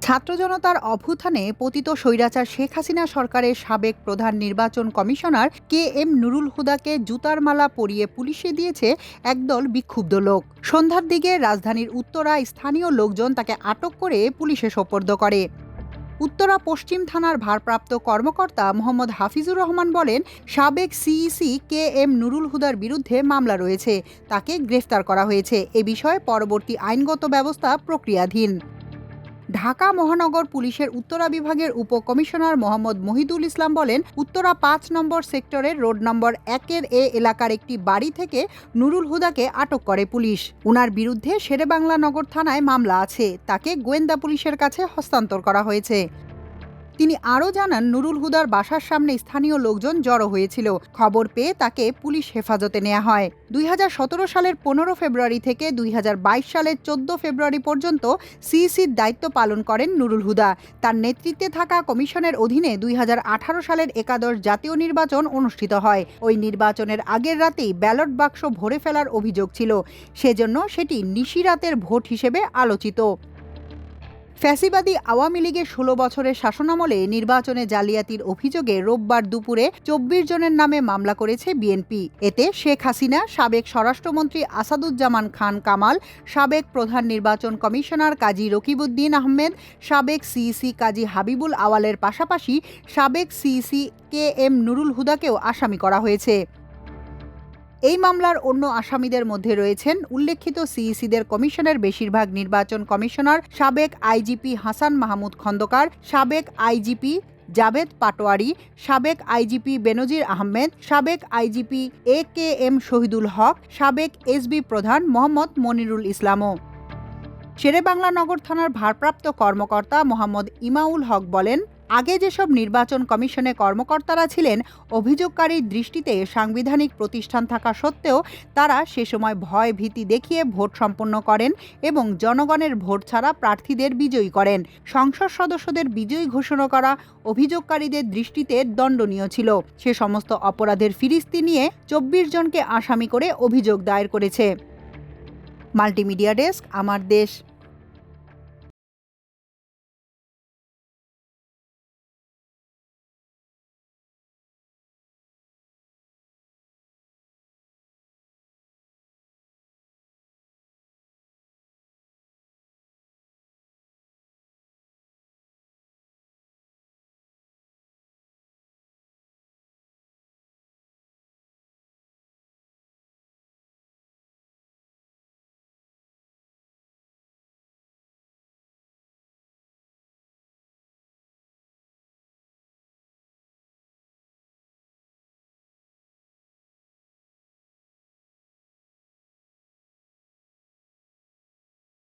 ছাত্র জনতার অভ্যুত্থানে পতিত স্বৈরাচার শেখ হাসিনা সরকারের সাবেক প্রধান নির্বাচন কমিশনার KM নুরুল হুদাকে জুতার মালা পরিয়ে পুলিশে দিয়েছে একদল বিক্ষুব্ধ লোক। সন্ধ্যার দিকে রাজধানীর উত্তরা স্থানীয় লোকজন তাকে আটক করে পুলিশে সোপর্দ করে। উত্তরা পশ্চিম থানার ভারপ্রাপ্ত কর্মকর্তা মোহাম্মদ হাফিজুর রহমান বলেন, সাবেক সিইসি KM নুরুল হুদার বিরুদ্ধে মামলা রয়েছে, তাকে গ্রেফতার করা হয়েছে। এ বিষয়ে পরবর্তী আইনগত ব্যবস্থা প্রক্রিয়াধীন। ঢাকা মহানগর পুলিশের উত্তরা বিভাগের উপকমিশনার মোহাম্মদ মহিদুল ইসলাম বলেন, উত্তরা ৫ নম্বর সেক্টরের রোড নম্বর ১-এর এলাকার একটি বাড়ি থেকে নুরুল হুদাকে আটক করে পুলিশ। উনার বিরুদ্ধে শেরেবাংলা নগর থানায় মামলা আছে, তাকে গোয়েন্দা পুলিশের কাছে হস্তান্তর করা হয়েছে। তিনি আরও জানান, নুরুল হুদার বাসার সামনে স্থানীয় লোকজন জড়ো হয়েছিল। খবর পেয়ে তাকে পুলিশ হেফাজতে নেওয়া হয়। ২০১৭ সালের ১৫ ফেব্রুয়ারি থেকে ২০২২ সালের ১৪ ফেব্রুয়ারি পর্যন্ত সিইসির দায়িত্ব পালন করেন নুরুল হুদা। তার নেতৃত্বে থাকা কমিশনের অধীনে ২০১৮ সালের একাদশ জাতীয় নির্বাচন অনুষ্ঠিত হয়। ওই নির্বাচনের আগের রাতেই ব্যালট বাক্স ভরে ফেলার অভিযোগ ছিল, সেজন্য সেটি নিশিরাতের ভোট হিসেবে আলোচিত। ফ্যাসিবাদী আওয়ামী লীগের ১৬ বছরের শাসনামলে নির্বাচনে জালিয়াতির অভিযোগে রোববার দুপুরে ২৪ জনের নামে মামলা করেছে বিএনপি। এতে শেখ হাসিনা, সাবেক স্বরাষ্ট্রমন্ত্রী আসাদুজ্জামান খান কামাল, সাবেক প্রধান নির্বাচন কমিশনার কাজী রকিবউদ্দিন আহমেদ, সাবেক সিইসি কাজী হাবিবুল আওয়ালের পাশাপাশি সাবেক সিইসি KM নুরুল হুদাকেও আসামি করা হয়েছে। এই মামলার অন্য আসামিদের মধ্যে রয়েছেন উল্লেখিত সিইসিদের কমিশনের বেশিরভাগ নির্বাচন কমিশনার, সাবেক আইজিপি হাসান মাহমুদ খন্দকার, সাবেক আইজিপি জাভেদ পাটোয়ারি, সাবেক আইজিপি বেনজির আহমেদ, সাবেক আইজিপি AKM শহীদুল হক, সাবেক SB প্রধান মোহাম্মদ মনিরুল ইসলামও। শেরেবাংলা নগর থানার ভারপ্রাপ্ত কর্মকর্তা মোহাম্মদ ইমাউল হক বলেন, আগে যেসব নির্বাচন কমিশনে কর্মকর্তারা ছিলেন, অভিযোগকারীর দৃষ্টিতে সাংবিধানিক প্রতিষ্ঠান থাকা সত্ত্বেও তারা সে সময় ভয় ভীতি দেখিয়ে ভোট সম্পন্ন করেন এবং জনগণের ভোট ছাড়া প্রার্থীদের বিজয়ী করেন। সংসদ সদস্যদের বিজয়ী ঘোষণা করা অভিযোগকারীদের দৃষ্টিতে দণ্ডনীয় ছিল। সে সমস্ত অপরাধের ফিরিস্তি নিয়ে ২৪ জনকে আসামি করে অভিযোগ দায়ের করেছে। মাল্টিমিডিয়া ডেস্ক, আমার দেশ।